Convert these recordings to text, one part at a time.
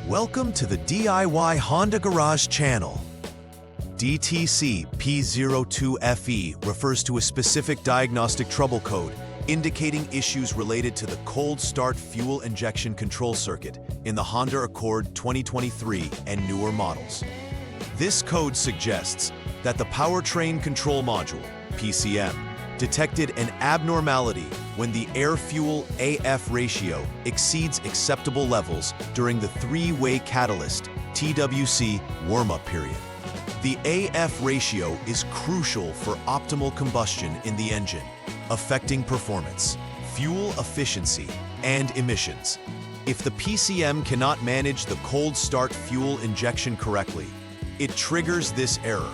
Welcome to the DIY Honda Garage channel. DTC P02FE refers to a specific diagnostic trouble code indicating issues related to the cold start fuel injection control circuit in the Honda Accord 2023 and newer models. This code suggests that the powertrain control module, PCM, detected an abnormality when the air-fuel AF ratio exceeds acceptable levels during the three-way catalyst TWC warm-up period. The AF ratio is crucial for optimal combustion in the engine, affecting performance, fuel efficiency, and emissions. If the PCM cannot manage the cold start fuel injection correctly, it triggers this error,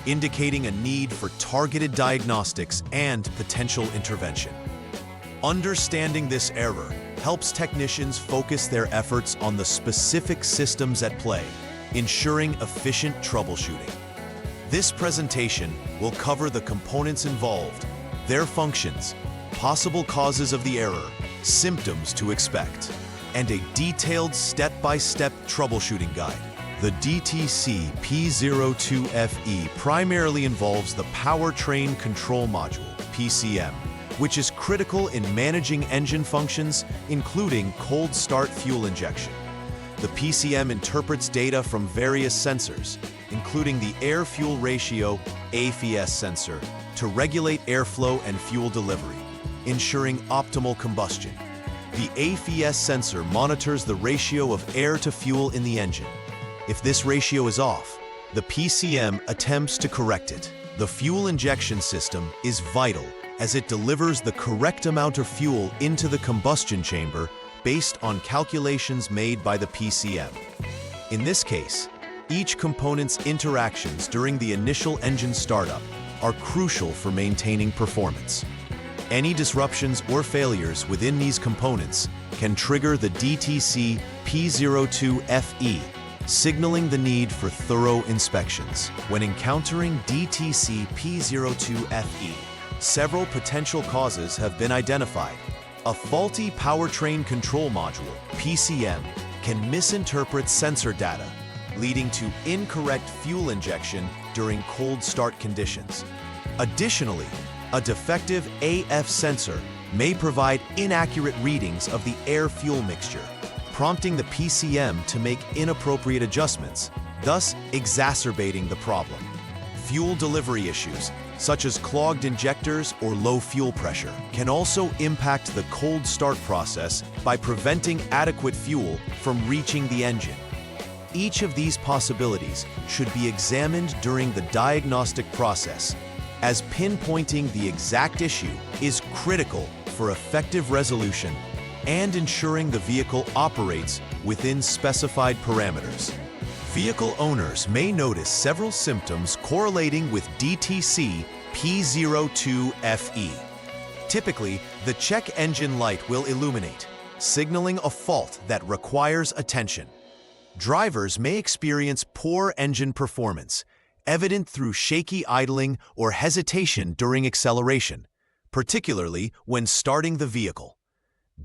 indicating a need for targeted diagnostics and potential intervention. Understanding this error helps technicians focus their efforts on the specific systems at play, ensuring efficient troubleshooting. This presentation will cover the components involved, their functions, possible causes of the error, symptoms to expect, and a detailed step-by-step troubleshooting guide. The DTC P02FE primarily involves the powertrain control module, PCM, which is critical in managing engine functions, including cold start fuel injection. The PCM interprets data from various sensors, including the air-fuel ratio AFS sensor, to regulate airflow and fuel delivery, ensuring optimal combustion. The AFS sensor monitors the ratio of air to fuel in the engine. If this ratio is off, the PCM attempts to correct it. The fuel injection system is vital as it delivers the correct amount of fuel into the combustion chamber based on calculations made by the PCM. In this case, each component's interactions during the initial engine startup are crucial for maintaining performance. Any disruptions or failures within these components can trigger the DTC P02FE, signaling the need for thorough inspections. When encountering DTC P02FE, several potential causes have been identified. A faulty powertrain control module, PCM, can misinterpret sensor data, leading to incorrect fuel injection during cold start conditions. Additionally, a defective AF sensor may provide inaccurate readings of the air-fuel mixture, prompting the PCM to make inappropriate adjustments, thus exacerbating the problem. Fuel delivery issues, such as clogged injectors or low fuel pressure, can also impact the cold start process by preventing adequate fuel from reaching the engine. Each of these possibilities should be examined during the diagnostic process, as pinpointing the exact issue is critical for effective resolution and ensuring the vehicle operates within specified parameters. Vehicle owners may notice several symptoms correlating with DTC P02FE. Typically, the check engine light will illuminate, signaling a fault that requires attention. Drivers may experience poor engine performance, evident through shaky idling or hesitation during acceleration, particularly when starting the vehicle.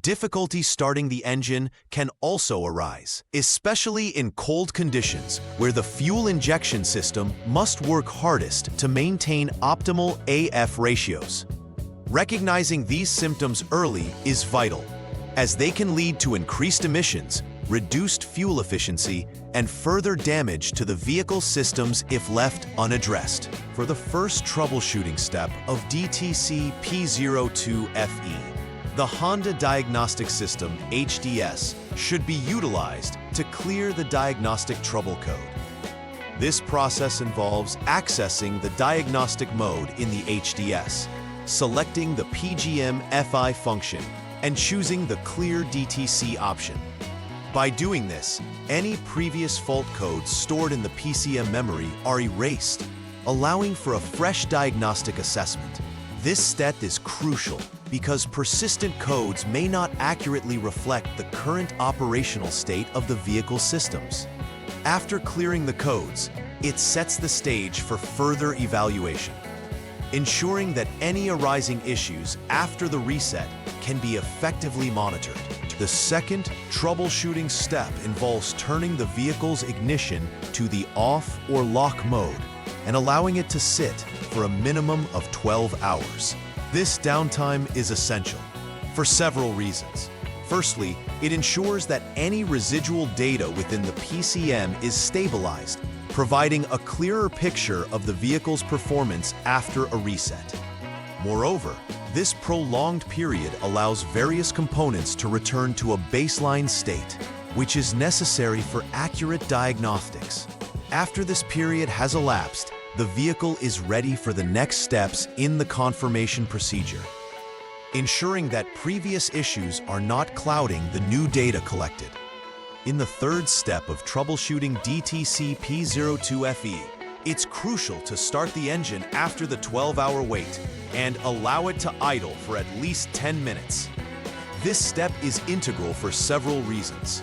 Difficulty starting the engine can also arise, especially in cold conditions where the fuel injection system must work hardest to maintain optimal AF ratios. Recognizing these symptoms early is vital, as they can lead to increased emissions, reduced fuel efficiency, and further damage to the vehicle systems if left unaddressed. For the first troubleshooting step of DTC P02FE, the Honda Diagnostic System, HDS, should be utilized to clear the diagnostic trouble code. This process involves accessing the diagnostic mode in the HDS, selecting the PGM-FI function, and choosing the Clear DTC option. By doing this, any previous fault codes stored in the PCM memory are erased, allowing for a fresh diagnostic assessment. This step is crucial because persistent codes may not accurately reflect the current operational state of the vehicle systems. After clearing the codes, it sets the stage for further evaluation, ensuring that any arising issues after the reset can be effectively monitored. The second troubleshooting step involves turning the vehicle's ignition to the off or lock mode and allowing it to sit for a minimum of 12 hours. This downtime is essential for several reasons. Firstly, it ensures that any residual data within the PCM is stabilized, providing a clearer picture of the vehicle's performance after a reset. Moreover, this prolonged period allows various components to return to a baseline state, which is necessary for accurate diagnostics. After this period has elapsed, the vehicle is ready for the next steps in the confirmation procedure, ensuring that previous issues are not clouding the new data collected. In the third step of troubleshooting DTC P02FE, it's crucial to start the engine after the 12-hour wait and allow it to idle for at least 10 minutes. This step is integral for several reasons.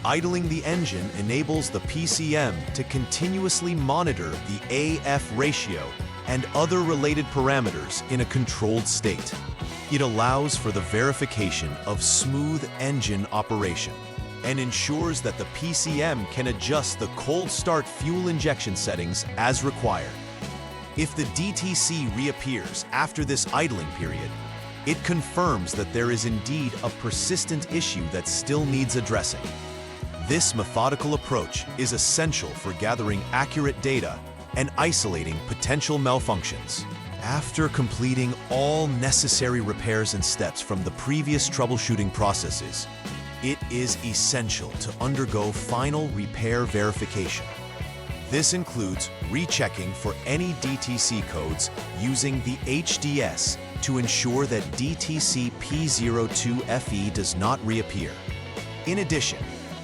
Idling the engine enables the PCM to continuously monitor the AF ratio and other related parameters in a controlled state. It allows for the verification of smooth engine operation and ensures that the PCM can adjust the cold start fuel injection settings as required. If the DTC reappears after this idling period, it confirms that there is indeed a persistent issue that still needs addressing. This methodical approach is essential for gathering accurate data and isolating potential malfunctions. After completing all necessary repairs and steps from the previous troubleshooting processes, it is essential to undergo final repair verification. This includes rechecking for any DTC codes using the HDS to ensure that DTC P02FE does not reappear. In addition,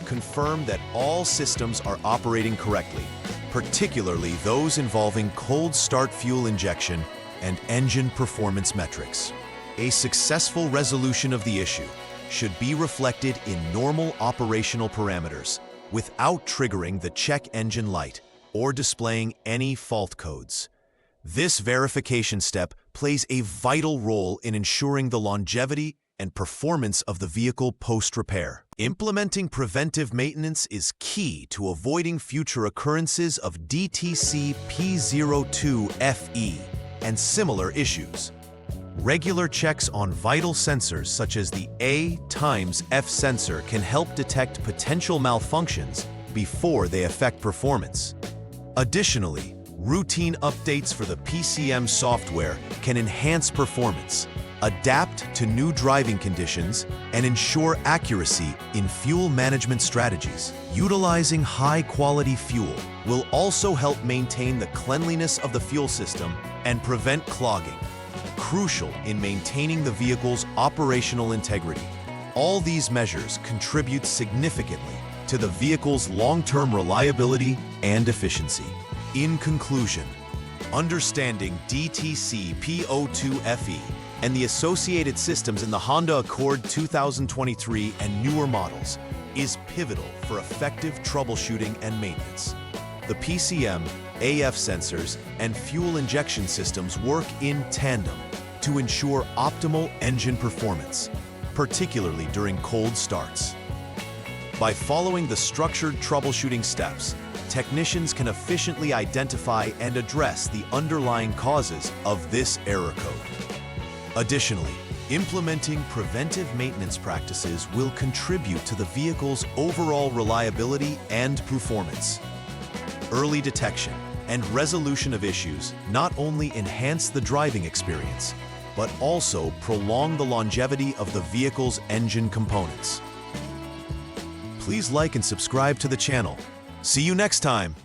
confirm that all systems are operating correctly, particularly those involving cold start fuel injection and engine performance metrics. A successful resolution of the issue should be reflected in normal operational parameters without triggering the check engine light or displaying any fault codes. This verification step plays a vital role in ensuring the longevity and performance of the vehicle post-repair. Implementing preventive maintenance is key to avoiding future occurrences of DTC P02FE and similar issues. Regular checks on vital sensors such as the A/F sensor can help detect potential malfunctions before they affect performance. Additionally, routine updates for the PCM software can enhance performance, adapt to new driving conditions, and ensure accuracy in fuel management strategies. Utilizing high-quality fuel will also help maintain the cleanliness of the fuel system and prevent clogging, crucial in maintaining the vehicle's operational integrity. All these measures contribute significantly to the vehicle's long-term reliability and efficiency. In conclusion, understanding DTC P02FE and the associated systems in the Honda Accord 2023 and newer models is pivotal for effective troubleshooting and maintenance. The PCM, AF sensors, and fuel injection systems work in tandem to ensure optimal engine performance, particularly during cold starts. By following the structured troubleshooting steps, technicians can efficiently identify and address the underlying causes of this error code. Additionally, implementing preventive maintenance practices will contribute to the vehicle's overall reliability and performance. Early detection and resolution of issues not only enhance the driving experience, but also prolong the longevity of the vehicle's engine components. Please like and subscribe to the channel. See you next time.